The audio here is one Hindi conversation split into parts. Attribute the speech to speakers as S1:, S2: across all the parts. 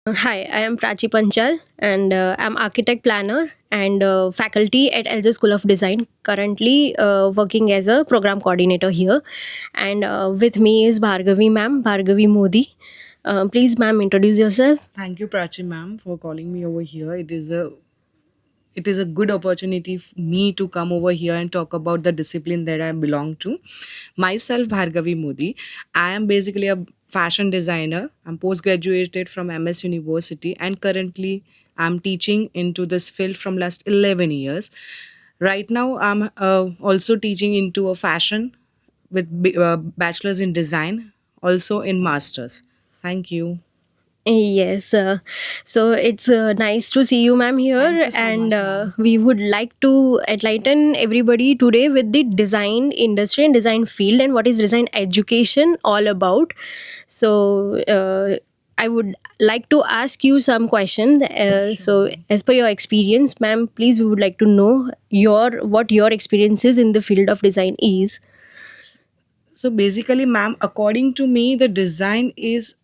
S1: Hi, I am Prachi Panchal and I'm architect planner and faculty at Elzer School of Design. Currently working as a program coordinator here. And with me is Bhargavi ma'am, Bhargavi Modi. Please, ma'am, introduce yourself.
S2: Thank you, Prachi ma'am, for calling me over here. It is a good opportunity for me to come over here and talk about the discipline that I belong to. Myself, Bhargavi Modi. I am basically a fashion designer. I'm post-graduated from MS University and currently I'm teaching into this field from last 11 years. Right now, I'm also teaching into a fashion with bachelor's in design, also in master's. Thank you.
S1: Yes, so it's nice to see you, ma'am,
S2: Thank
S1: here,
S2: you so
S1: and
S2: much, ma'am.
S1: we would like to enlighten everybody today with the design industry and design field and what is design education all about. So, I would like to ask you some questions.
S2: Sure,
S1: So,
S2: ma'am.
S1: as per your experience, ma'am, please, we would like to know what your experiences in the field of design is.
S2: So basically, ma'am, according to me, the design is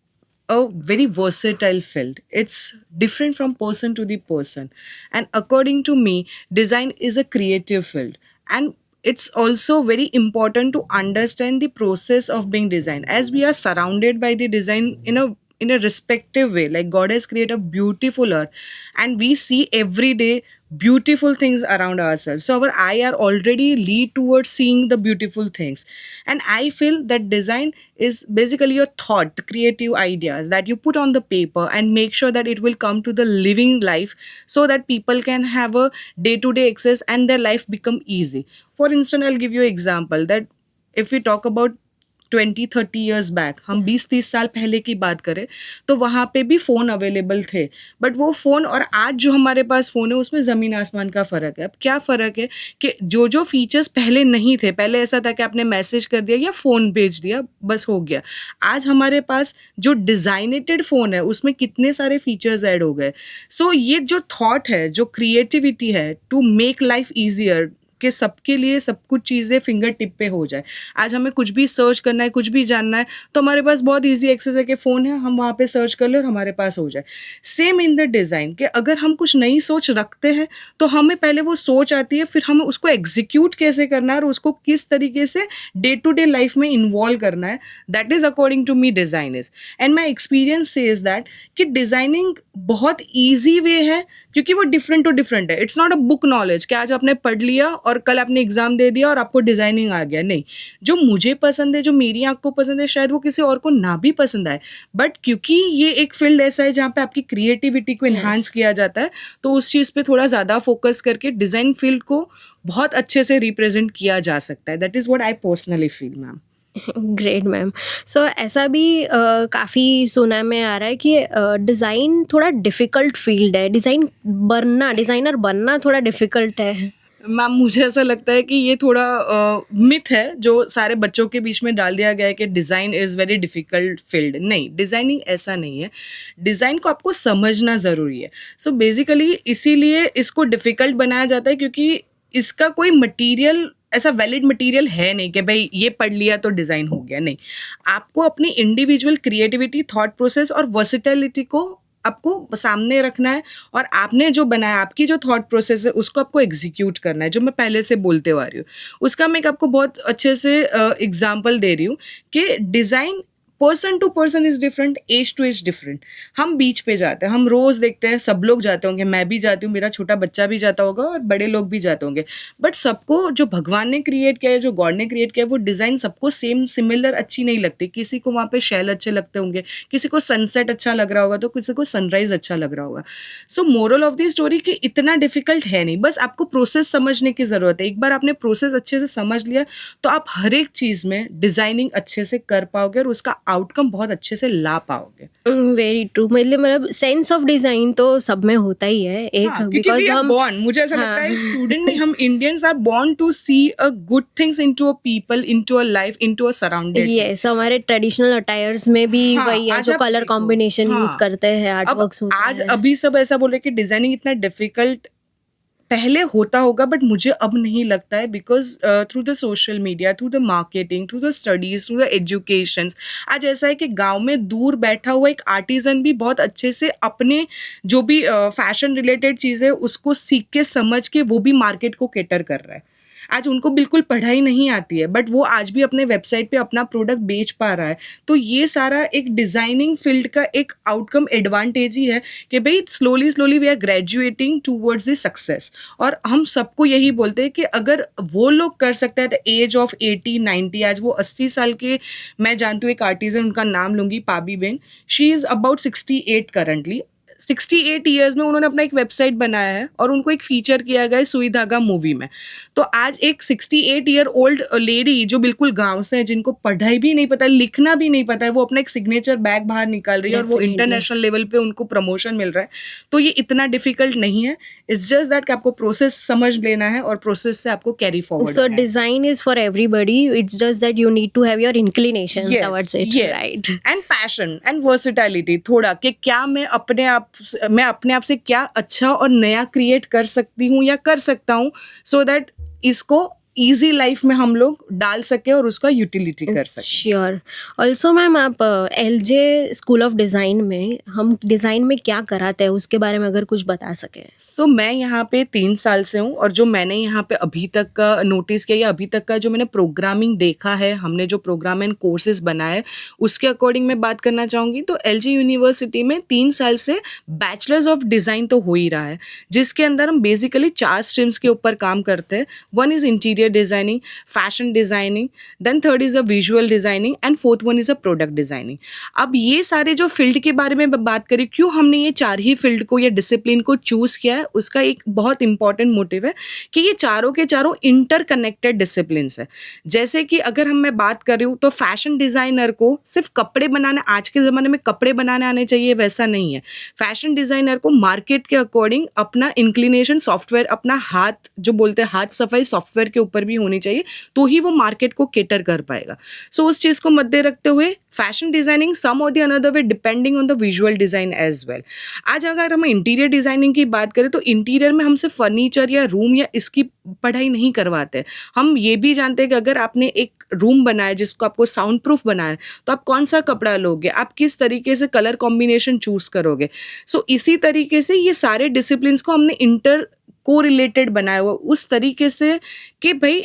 S2: a very versatile field. It's different from person to the person. And according to me, design is a creative field. And it's also very important to understand the process of being designed as we are surrounded by the design in a respective way. Like God has created a beautiful earth and we see every day beautiful things around ourselves, so our eye are already lead towards seeing the beautiful things. And I feel that design is basically your thought, creative ideas that you put on the paper and make sure that it will come to the living life, so that people can have a day to day access and their life become easy. For instance, I'll give you an example that if we talk about 20-30 years back, हम 20-30 साल पहले की बात करें तो वहाँ पे भी फ़ोन अवेलेबल थे। बट वो फ़ोन और आज जो हमारे पास फ़ोन है उसमें ज़मीन आसमान का फ़र्क है। अब क्या फ़र्क है कि जो फ़ीचर्स पहले नहीं थे, पहले ऐसा था कि आपने मैसेज कर दिया या फ़ोन भेज दिया, बस हो गया। आज हमारे पास जो डिज़ाइनेटेड फ़ोन है उसमें कितने सारे फ़ीचर्स ऐड हो गए। सो ये जो थॉट है, जो क्रिएटिविटी है टू मेक लाइफ़ ईज़ियर कि सबके लिए सब कुछ चीज़ें फिंगर टिप पे हो जाए। आज हमें कुछ भी सर्च करना है, कुछ भी जानना है, तो हमारे पास बहुत ईज़ी एक्सेस है कि फ़ोन है, हम वहाँ पे सर्च कर लें और हमारे पास हो जाए। सेम इन द डिज़ाइन कि अगर हम कुछ नई सोच रखते हैं, तो हमें पहले वो सोच आती है, फिर हमें उसको एग्ज़ीक्यूट कैसे करना है और उसको किस तरीके से डे टू डे लाइफ़ में इन्वॉल्व करना है, that is according to me design is. And my experience says that कि डिज़ाइनिंग बहुत ईज़ी वे है, क्योंकि वो डिफरेंट टू डिफरेंट है। It's not a book knowledge कि आज आपने पढ़ लिया और कल आपने एग्ज़ाम दे दिया और आपको डिज़ाइनिंग आ गया, नहीं। जो मुझे पसंद है, जो मेरी आँख को पसंद है, शायद वो किसी और को ना भी पसंद आए। बट क्योंकि ये एक फ़ील्ड ऐसा है जहाँ पे आपकी क्रिएटिविटी को एनहांस
S1: Yes.
S2: किया जाता है, तो उस चीज़ पे थोड़ा ज़्यादा फ़ोकस करके डिज़ाइन फ़ील्ड को बहुत अच्छे से रिप्रेज़ेंट किया जा सकता है। That is what I personally feel, ma'am.
S1: Great ma'am. So ऐसा भी काफ़ी सुना में आ रहा है कि डिज़ाइन थोड़ा डिफ़िकल्ट फील्ड है, डिज़ाइनर बनना थोड़ा डिफ़िकल्ट है।
S2: मैम, मुझे ऐसा लगता है कि ये थोड़ा मिथ है जो सारे बच्चों के बीच में डाल दिया गया है कि design is very difficult field. नहीं, डिज़ाइनिंग ऐसा नहीं है। डिज़ाइन को आपको समझना ज़रूरी है। सो बेसिकली इसीलिए इसको डिफ़िकल्ट बनाया जाता है, क्योंकि इसका कोई मटीरियल ऐसा वैलिड मटीरियल है नहीं कि भई ये पढ़ लिया तो डिज़ाइन हो गया, नहीं। आपको अपनी इंडिविजुअल क्रिएटिविटी, थॉट प्रोसेस और वर्सेटिलिटी को आपको सामने रखना है, और आपने जो बनाया, आपकी जो थॉट प्रोसेस है उसको आपको एग्जीक्यूट करना है, जो मैं पहले से बोलते हुआ आ रही हूँ। उसका मैं एक आपको बहुत अच्छे से एग्जांपल दे रही हूँ कि design person to person is different, age to age different. हम बीच पे जाते हैं, हम रोज़ देखते हैं, सब लोग जाते होंगे, मैं भी जाती हूँ, मेरा छोटा बच्चा भी जाता होगा और बड़े लोग भी जाते होंगे। बट सबको जो भगवान ने क्रिएट किया है, जो गॉड ने क्रिएट किया है, वो डिज़ाइन सबको सेम सिमिलर अच्छी नहीं लगती। किसी को वहाँ पे शैल अच्छे लगते होंगे, किसी को सनसेट अच्छा लग रहा होगा, तो किसी को सनराइज अच्छा लग रहा होगा। सो मोरल ऑफ द स्टोरी कि इतना डिफिकल्ट है नहीं, बस आपको प्रोसेस समझने की ज़रूरत है। एक बार आपने प्रोसेस अच्छे से समझ लिया, तो आप हर एक चीज़ में डिज़ाइनिंग अच्छे से कर पाओगे और उसका आउटकम बहुत अच्छे से ला पाओगे।
S1: Very true. मतलब सेंस ऑफ डिज़ाइन तो सब में होता ही है एक,
S2: हाँ, क्योंकि वी
S1: बिकॉज़
S2: आर
S1: हम
S2: बॉर्न, मुझे ऐसा लगता
S1: हाँ।
S2: है स्टूडेंट नहीं, हम Indians are born to see a good things into a people, into a life, into a surrounded thing.
S1: Yes, हमारे ट्रेडिशनल अटायर्स में भी
S2: हाँ,
S1: वही है,
S2: आज
S1: जो
S2: आप
S1: कलर
S2: देखो।
S1: कॉम्बिनेशन यूज़
S2: हाँ,
S1: करते हैं, आर्ट
S2: अब
S1: वर्क्स होता
S2: आज
S1: है।
S2: अभी सब ऐसा बोल रहे हैं कि डिज़ाइनिंग इतना डिफ़िकल्ट पहले होता होगा बट मुझे अब नहीं लगता है, because through the social media, through the marketing, through the studies, through the education, आज ऐसा है कि गांव में दूर बैठा हुआ एक आर्टिजन भी बहुत अच्छे से अपने जो भी फैशन रिलेटेड चीज़ है उसको सीख के समझ के वो भी मार्केट को कैटर कर रहा है। आज उनको बिल्कुल पढ़ाई नहीं आती है बट वो आज भी अपने वेबसाइट पे अपना प्रोडक्ट बेच पा रहा है। तो ये सारा एक डिज़ाइनिंग फील्ड का एक आउटकम एडवांटेज ही है कि भाई slowly slowly we are graduating towards the success. और हम सबको यही बोलते हैं कि अगर वो लोग कर सकते हैं एट एज ऑफ 80-90, आज वो 80 साल के, मैं जानती हूँ एक आर्टिजन, उनका नाम लूंगी, Pabi ben, she is about 68 currently. 68 years में उन्होंने अपना एक वेबसाइट बनाया है और उनको एक फीचर किया गया है सुई धागा मूवी में। तो आज एक 68 ईयर ओल्ड लेडी जो बिल्कुल गांव से है, जिनको पढ़ाई भी नहीं पता है, लिखना भी नहीं पता है, वो अपना एक सिग्नेचर बैग बाहर निकाल रही है और वो
S1: Definitely.
S2: इंटरनेशनल लेवल पे उनको प्रमोशन मिल रहा है। तो ये इतना डिफिकल्ट नहीं है, इट्स जस्ट दैट कि आपको प्रोसेस समझ लेना है और प्रोसेस से आपको carry forward
S1: So design is for everybody. It's just that you need to have your inclination towards it, right?
S2: And passion and versatility थोड़ा, कि क्या मैं अपने आप से क्या अच्छा और नया क्रिएट कर सकती हूँ या कर सकता हूँ, सो दैट इसको इजी लाइफ में हम लोग डाल सके और उसका यूटिलिटी कर सके।
S1: श्योर। ऑल्सो मैम, आप एलजे स्कूल ऑफ डिज़ाइन में हम डिज़ाइन में क्या कराते हैं उसके बारे में अगर कुछ बता सके।
S2: सो मैं यहाँ पे 3 साल से हूँ और जो मैंने यहाँ पे अभी तक का नोटिस किया या अभी तक का जो मैंने प्रोग्रामिंग देखा है, हमने जो प्रोग्राम एंड कोर्सेज बनाए, उसके अकॉर्डिंग मैं बात करना चाहूँगी। तो एलजी यूनिवर्सिटी में 3 साल से बैचलर्स ऑफ डिज़ाइन तो हो ही रहा है, जिसके अंदर हम बेसिकली 4 स्ट्रीम्स के ऊपर काम करते हैं। One is interior designing, fashion designing, then third is a visual designing and fourth one is a product designing. अब ये सारे जो फील्ड के बारे में बात करें, क्यों हमने ये 4 ही फील्ड को या डिसिप्लिन को चूज़ किया है, उसका एक बहुत इंपॉर्टेंट मोटिव है कि ये चारों के चारों इंटरकनेक्टेड डिसिप्लिन्स है। जैसे कि अगर मैं बात कर रही हूँ तो फैशन डिज़ाइनर को सिर्फ कपड़े बनाने, आज के ज़माने में कपड़े बनाने आने चाहिए वैसा नहीं है। फैशन डिज़ाइनर को मार्केट के अकॉर्डिंग अपना इंक्लिनेशन सॉफ्टवेयर, अपना हाथ जो बोलते हैं हाथ सफाई सॉफ्टवेयर के ऊपर भी होनी चाहिए, तो ही वो मार्केट को कैटर कर पाएगा। सो उस चीज़ को मद्दे रखते हुए फैशन डिज़ाइनिंग सम और the another way depending on the visual design as well. आज अगर हम इंटीरियर डिज़ाइनिंग की बात करें तो इंटीरियर में हम सिर्फ फर्नीचर या रूम या इसकी पढ़ाई नहीं करवाते। हम ये भी जानते हैं कि अगर आपने एक रूम बनाया जिसको आपको साउंड प्रूफ बनाना है, तो आप कौन सा कपड़ा लोगे, आप किस तरीके से कलर कॉम्बिनेशन चूज़ करोगे। सो इसी तरीके से ये सारे डिसिप्लिन्स को हमने इंटर को रिलेटेड बनाया हुआ उस तरीके से कि भाई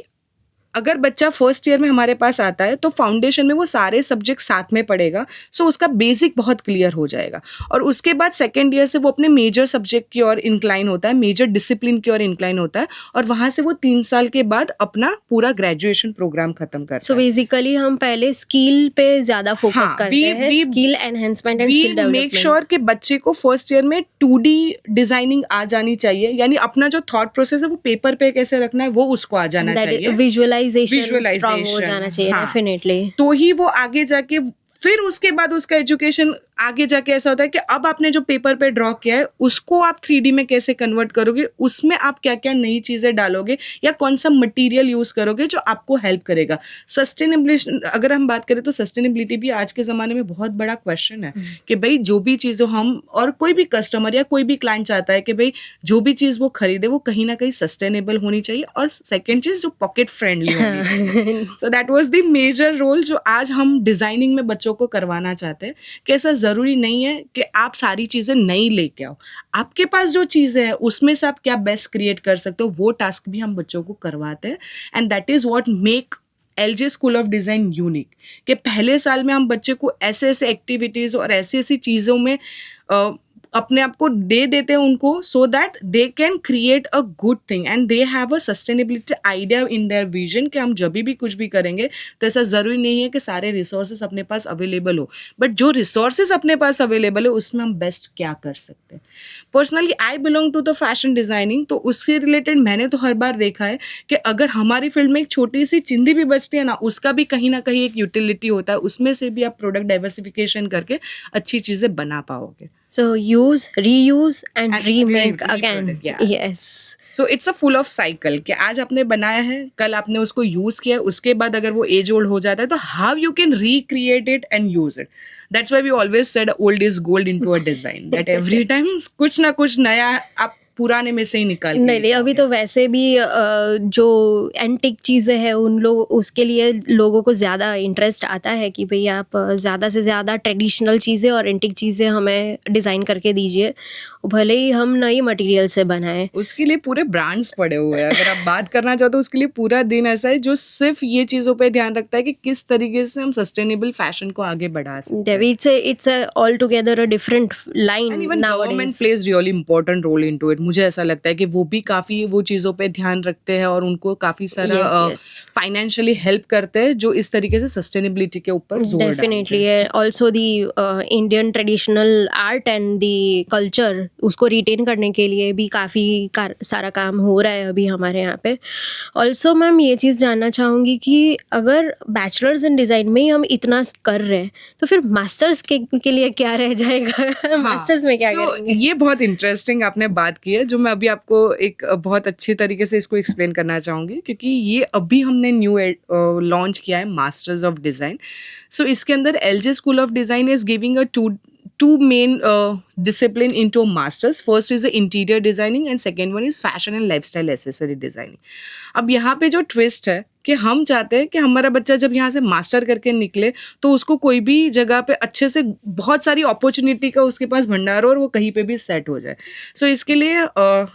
S2: अगर बच्चा फर्स्ट ईयर में हमारे पास आता है तो फाउंडेशन में वो सारे सब्जेक्ट साथ में पढ़ेगा, सो उसका बेसिक बहुत क्लियर हो जाएगा। और उसके बाद सेकेंड ईयर से वो अपने मेजर सब्जेक्ट की ओर इंक्लाइन होता है, मेजर डिसिप्लिन की ओर इंक्लाइन होता है, और वहाँ से वो 3 साल के बाद अपना पूरा ग्रेजुएशन प्रोग्राम खत्म करता
S1: सो
S2: है।
S1: बेसिकली हम पहले स्किल पे ज्यादा फोकस
S2: हाँ,
S1: करते हैं, skill enhancement and
S2: we
S1: skill
S2: make
S1: development.
S2: Sure कि बच्चे को फर्स्ट ईयर में 2D डिजाइनिंग आ जानी चाहिए, यानी अपना जो थॉट प्रोसेस है वो पेपर पे कैसे रखना है वो उसको आ जाना चाहिए।
S1: विजुअलाइजेशन स्ट्रांग हो जाना चाहिए,
S2: हाँ,
S1: डेफिनेटली।
S2: तो ही वो आगे जाके, फिर उसके बाद उसका एजुकेशन आगे जाके ऐसा होता है कि अब आपने जो पेपर पे ड्रॉ किया है उसको आप 3D में कैसे कन्वर्ट करोगे, उसमें आप क्या क्या नई चीज़ें डालोगे या कौन सा मटेरियल यूज़ करोगे जो आपको हेल्प करेगा। सस्टेनेबिलिटी अगर हम बात करें तो सस्टेनेबिलिटी भी आज के ज़माने में बहुत बड़ा क्वेश्चन है कि भाई जो भी चीज़ें हम और कोई भी कस्टमर या कोई भी क्लाइंट चाहता है कि भाई जो भी चीज़ वो खरीदे वो कहीं ना कहीं सस्टेनेबल होनी चाहिए, और सेकेंड चीज़ जो पॉकेट फ्रेंडली होनी चाहिए। So that was the major role जो आज हम डिज़ाइनिंग में बच्चों को करवाना चाहते हैं कि ऐसा ज़रूरी नहीं है कि आप सारी चीज़ें नई लेके आओ, आपके पास जो चीज़ें हैं उसमें से आप क्या बेस्ट क्रिएट कर सकते हो, वो टास्क भी हम बच्चों को करवाते हैं। And that is what make LJ school of design unique, कि पहले साल में हम बच्चे को ऐसे ऐसे एक्टिविटीज़ और ऐसी ऐसी चीज़ों में अपने आप को दे देते हैं उनको, so that they can create a good thing and they have a sustainability idea in their vision कि हम जब भी कुछ भी करेंगे तो ऐसा ज़रूरी नहीं है कि सारे रिसोर्सेज अपने पास अवेलेबल हो, बट जो रिसोर्सेज अपने पास अवेलेबल है उसमें हम बेस्ट क्या कर सकते हैं। Personally I belong to the fashion designing, तो उसके रिलेटेड मैंने तो हर बार देखा है कि अगर हमारी फील्ड में एक छोटी सी चिंदी भी बचती है ना, उसका भी कहीं ना कहीं एक यूटिलिटी होता है, उसमें से भी आप प्रोडक्ट डाइवर्सिफिकेशन करके अच्छी चीज़ें बना पाओगे।
S1: So use, reuse and
S2: And
S1: remake
S2: reproduct,
S1: again.
S2: yeah.
S1: Yes.
S2: So it's a full of cycle कि आज आपने बनाया है, कल आपने उसको यूज़ किया, उसके बाद अगर वो एज ओल्ड हो जाता है तो how you can recreate it and use it. That's why we always said old is gold into a design, that every time कुछ ना कुछ नया आप पुराने में से ही निकाल के
S1: नहीं
S2: लेके
S1: नहीं, अभी
S2: आओगे?
S1: तो वैसे भी जो एंटिक चीज़ें हैं उन लोग उसके लिए लोगों को ज़्यादा इंटरेस्ट आता है कि भई आप ज़्यादा से ज़्यादा ट्रेडिशनल चीज़ें और एंटिक चीज़ें हमें डिज़ाइन करके दीजिए, भले ही हम नई मटेरियल से बनाएँ।
S2: उसके लिए पूरे ब्रांड्स पड़े हुए हैं। अगर आप बात करना चाहो तो उसके लिए पूरा दिन ऐसा है जो सिर्फ ये चीज़ों पे ध्यान रखता है कि किस तरीके से हम सस्टेनेबल फैशन को आगे बढ़ा सकते हैं।
S1: Devi, it's a altogether a different
S2: and
S1: line
S2: even government
S1: nowadays.
S2: Plays really important role into it. मुझे ऐसा लगता है कि वो भी काफ़ी वो चीज़ों पे ध्यान रखते हैं और उनको काफ़ी सारा
S1: Yes, yes.
S2: फाइनेंशियली हेल्प करते हैं जो इस तरीके से सस्टेनेबिलिटी के ऊपर जोर डालते
S1: Definitely.
S2: हैं।
S1: Also the Indian traditional art and the culture उसको retain करने के लिए भी काफ़ी सारा काम हो रहा है अभी हमारे यहाँ पे। ऑल्सो मैम ये चीज़ जानना चाहूँगी कि अगर बैचलर्स इन डिज़ाइन में ही हम इतना कर रहे हैं तो फिर मास्टर्स के लिए क्या रह जाएगा? मास्टर्स में क्या
S2: so
S1: करेंगे?
S2: ये बहुत इंटरेस्टिंग आपने बात की है जो मैं अभी आपको एक बहुत अच्छी तरीके से इसको एक्सप्लेन करना चाहूँगी क्योंकि ये अभी हमने न्यू लॉन्च किया है मास्टर्स ऑफ डिज़ाइन। सो इसके अंदर LJ school of design is giving a two main discipline into masters. First is the interior designing and second one is fashion and lifestyle accessory designing. अब यहाँ पे जो ट्विस्ट है कि हम चाहते हैं कि हमारा बच्चा जब यहाँ से मास्टर करके निकले तो उसको कोई भी जगह पे अच्छे से बहुत सारी अपॉर्चुनिटी का उसके पास भंडार हो और वो कहीं पे भी सेट हो जाए। सो इसके लिए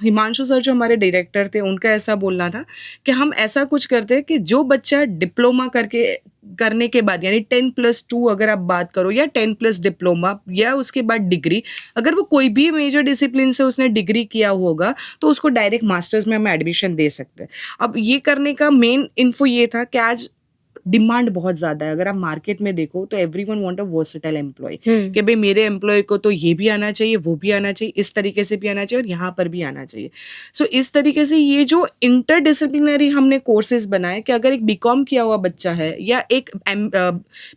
S2: हिमांशु सर जो हमारे डायरेक्टर थे उनका ऐसा बोलना था कि हम ऐसा कुछ करते हैं कि जो बच्चा डिप्लोमा करने के बाद यानी 10+2 अगर आप बात करो या 10+ डिप्लोमा या उसके बाद डिग्री, अगर वो कोई भी मेजर डिसिप्लिन से उसने डिग्री किया होगा तो उसको डायरेक्ट मास्टर्स में हम एडमिशन दे सकते हैं। अब ये करने का मेन इन्फो ये था कि आज डिमांड बहुत ज़्यादा है। अगर आप मार्केट में देखो तो everyone want a versatile employee कि भाई मेरे एम्प्लॉय को तो ये भी आना चाहिए, वो भी आना चाहिए, इस तरीके से भी आना चाहिए और यहाँ पर भी आना चाहिए। सो इस तरीके से ये जो इंटरडिसिप्लिनरी हमने कोर्सेज बनाए कि अगर एक बीकॉम किया हुआ बच्चा है या एक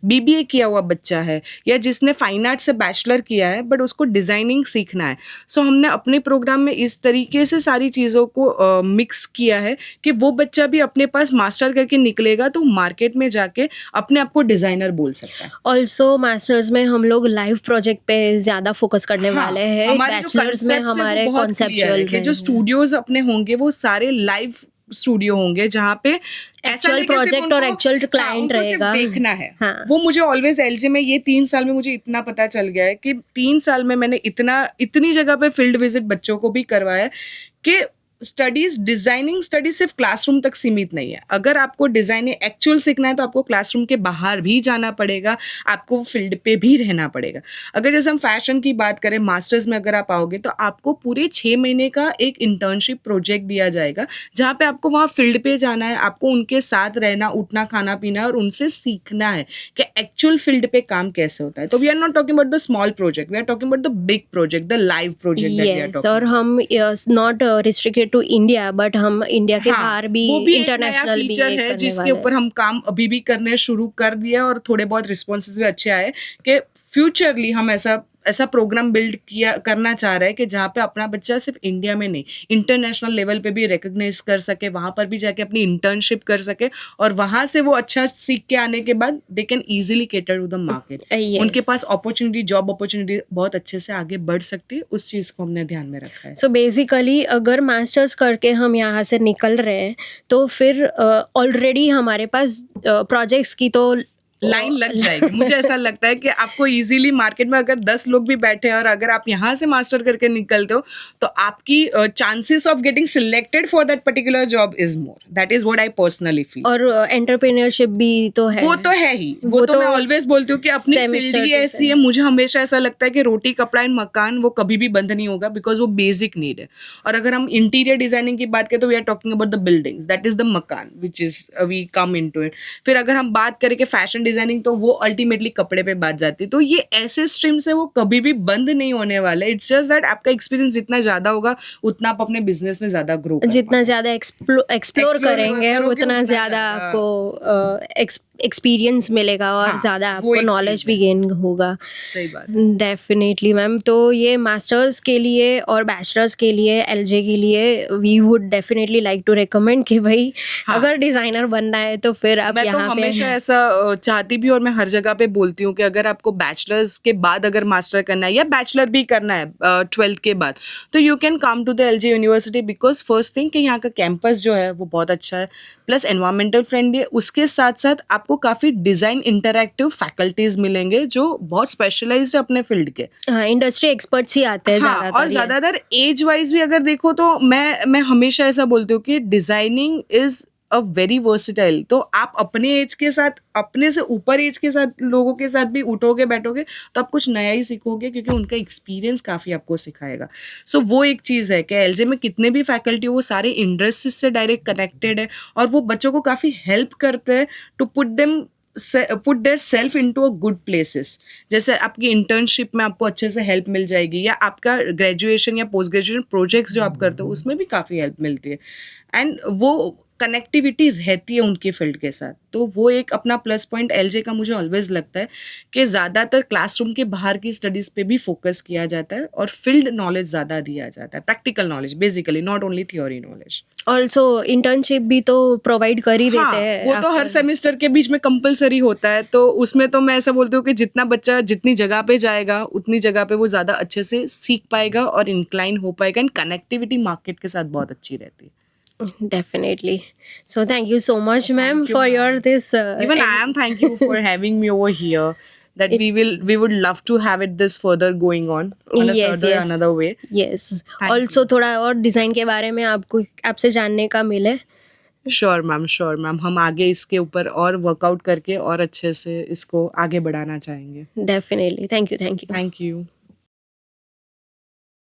S2: बीबीए किया हुआ बच्चा है या जिसने फाइन आर्ट से बैचलर किया है बट उसको डिज़ाइनिंग सीखना है, सो हमने अपने प्रोग्राम में इस तरीके से सारी चीज़ों को मिक्स किया है कि वो बच्चा भी अपने पास मास्टर करके निकलेगा तो मार्केट में जाके अपने आप को डिजाइनर बोल सकता है।
S1: ऑल्सो मास्टर्स में हम लोग लाइव प्रोजेक्ट पे ज़्यादा फोकस करने वाले हैं।
S2: हमारे जो
S1: बैचलर्स में
S2: concepts हैं, वो
S1: हमारे
S2: बहुत clear
S1: कॉन्सेप्चुअल
S2: है कि जो स्टूडियोज अपने होंगे वो सारे लाइव स्टूडियो होंगे जहाँ पे
S1: एक्चुअल प्रोजेक्ट और एक्चुअल क्लाइंट रहेगा।
S2: देखना है।
S1: हाँ।
S2: वो मुझे ऑलवेज एलजे में ये 3 साल में मुझे इतना पता चल गया है कि 3 साल में मैंने इतनी जगह पे फील्ड विजिट बच्चों को भी करवाया है कि डिजाइनिंग स्टडीज सिर्फ क्लासरूम तक सीमित नहीं है। अगर आपको डिजाइनिंग एक्चुअल सीखना है तो आपको क्लासरूम के बाहर भी जाना पड़ेगा, आपको फील्ड पे भी रहना पड़ेगा। अगर जैसे हम फैशन की बात करें, मास्टर्स में अगर आप आओगे तो आपको पूरे 6 महीने का एक इंटर्नशिप प्रोजेक्ट दिया जाएगा जहाँ पे आपको वहाँ फील्ड पे जाना है, आपको उनके साथ रहना, उठना, खाना पीना है और उनसे सीखना है कि एक्चुअल फील्ड पे काम कैसे होता है। तो we are not talking about the small project, we are talking about the big project, the live project that we are
S1: yes,
S2: talking.
S1: और हम not restricted to India but हम इंडिया के बाहर भी
S2: वो भी एक नया
S1: इंटरनेशनल भी
S2: फीचर
S1: एक
S2: है
S1: करने
S2: जिसके
S1: वाले
S2: ऊपर हम काम अभी भी करने शुरू कर दिया और थोड़े बहुत रिस्पॉन्सेज भी अच्छे आए कि फ्यूचरली हम ऐसा प्रोग्राम बिल्ड करना चाह रहे हैं कि जहाँ पे अपना बच्चा सिर्फ इंडिया में नहीं इंटरनेशनल लेवल पे भी रिकॉग्नाइज कर सके, वहाँ पर भी जाके अपनी इंटर्नशिप कर सके और वहाँ से वो अच्छा सीख के आने के बाद they can easily cater to the market.
S1: Yes.
S2: उनके पास अपॉर्चुनिटी, जॉब अपॉर्चुनिटी बहुत अच्छे से आगे बढ़ सकती है। उस चीज़ को हमने ध्यान में रखा है।
S1: सो बेसिकली अगर मास्टर्स करके हम यहाँ से निकल रहे हैं तो फिर ऑलरेडी हमारे पास प्रोजेक्ट्स की तो
S2: लाइन लग जाएगी। मुझे ऐसा लगता है कि आपको इजीली मार्केट में अगर 10 लोग भी बैठे हैं और अगर आप यहाँ से मास्टर करके निकलते हो तो आपकी chances of getting selected for that particular job is more. That is what I personally feel.
S1: और एंटरप्रेन्योरशिप भी तो है।
S2: वो तो है ही, वो तो मैं ऑलवेज बोलती हूँ कि अपनी फील्ड ही ऐसी है। मुझे हमेशा ऐसा लगता है कि रोटी, कपड़ा एंड मकान वो कभी भी बंद नहीं होगा बिकॉज वो बेसिक नीड है। और अगर हम इंटीरियर डिजाइनिंग की बात करें तो we are talking about the buildings, that is the makan which is we come into it. फिर अगर हम बात करें कि फैशन डिजाइनिंग तो वो अल्टीमेटली कपड़े पे बात जाती है। तो ये ऐसे स्ट्रीम से वो कभी भी बंद नहीं होने वाले। इट्स जस्ट दैट आपका एक्सपीरियंस जितना ज्यादा होगा उतना आप अपने बिजनेस में ज्यादा ग्रो,
S1: जितना ज्यादा एक्सप्लोर करेंगे उतना ज्यादा आपको एक्सपीरियंस मिलेगा और
S2: हाँ,
S1: ज़्यादा
S2: वो
S1: आपको
S2: एक
S1: नॉलेज
S2: चीज़
S1: भी
S2: है।
S1: गेन होगा।
S2: सही बात है।
S1: डेफिनेटली मैम, तो ये मास्टर्स के लिए और बैचलर्स के लिए एलजे के लिए we would definitely like to recommend कि भाई
S2: हाँ।
S1: अगर डिज़ाइनर बनना है तो फिर आप
S2: मैं तो
S1: यहाँ पे
S2: हमेशा ऐसा चाहती भी, और मैं हर जगह पे बोलती हूँ कि अगर आपको बैचलर्स के बाद अगर मास्टर करना है या बैचलर भी करना है 12th के बाद, तो you can come to the LJ university, because first thing कि यहाँ का कैंपस जो है वो बहुत अच्छा है, प्लस एनवायरमेंटल फ्रेंडली है। उसके साथ साथ आपको काफ़ी डिज़ाइन इंटरैक्टिव फैकल्टीज मिलेंगे जो बहुत स्पेशलाइज्ड है अपने फील्ड के।
S1: हाँ, इंडस्ट्री एक्सपर्ट्स ही आते हैं
S2: हाँ, और
S1: ज़्यादातर। यस।
S2: ज़्यादातर एज वाइज भी अगर देखो तो मैं हमेशा ऐसा बोलती हूँ कि designing is a very versatile. तो आप अपने एज के साथ, अपने से ऊपर एज के साथ लोगों के साथ भी उठोगे बैठोगे तो आप कुछ नया ही सीखोगे, क्योंकि उनका एक्सपीरियंस काफ़ी आपको सिखाएगा। सो वो एक चीज़ है कि एलजे में कितने भी फैकल्टी हो वो सारे इंडस्ट्री से डायरेक्ट कनेक्टेड है, और वो बच्चों को काफ़ी हेल्प करते हैं to put their self into a good places. जैसे आपकी इंटर्नशिप में आपको अच्छे से हेल्प मिल जाएगी, या आपका ग्रेजुएशन या पोस्ट ग्रेजुएशन प्रोजेक्ट्स जो आप करते हो उसमें भी काफ़ी हेल्प मिलती है, एंड वो कनेक्टिविटी रहती है उनके फील्ड के साथ। तो वो एक अपना प्लस पॉइंट एलजे का मुझे ऑलवेज लगता है कि ज़्यादातर क्लासरूम के बाहर की स्टडीज़ पे भी फोकस किया जाता है और फील्ड नॉलेज ज़्यादा दिया जाता है, practical knowledge basically, not only theory knowledge.
S1: Also internship भी तो प्रोवाइड कर ही देते
S2: हाँ,
S1: हैं
S2: वो तो हर
S1: आफ्टर।
S2: सेमेस्टर के बीच में कंपलसरी होता है, तो उसमें तो मैं ऐसा बोलती हूँ कि जितना बच्चा जितनी जगह पे जाएगा उतनी जगह पे वो ज़्यादा अच्छे से सीख पाएगा और इंक्लाइन हो पाएगा, एंड कनेक्टिविटी मार्केट के साथ बहुत अच्छी रहती है।
S1: Definitely. So thank you so much, ma'am,
S2: Thank you,
S1: for your
S2: ma'am.
S1: this.
S2: Even I am thank you for having me over here. That
S1: It,
S2: we would love to have it this further going on a
S1: yes,
S2: certain or
S1: yes,
S2: another way.
S1: yes.
S2: Thank
S1: Also
S2: you.
S1: थोड़ा और डिज़ाइन के बारे में आपको आपसे जानने का मिले।
S2: श्योर मैम, श्योर मैम, हम आगे इसके ऊपर और वर्कआउट करके और अच्छे से इसको आगे बढ़ाना चाहेंगे।
S1: Definitely. Thank you. Thank you.
S2: Thank you.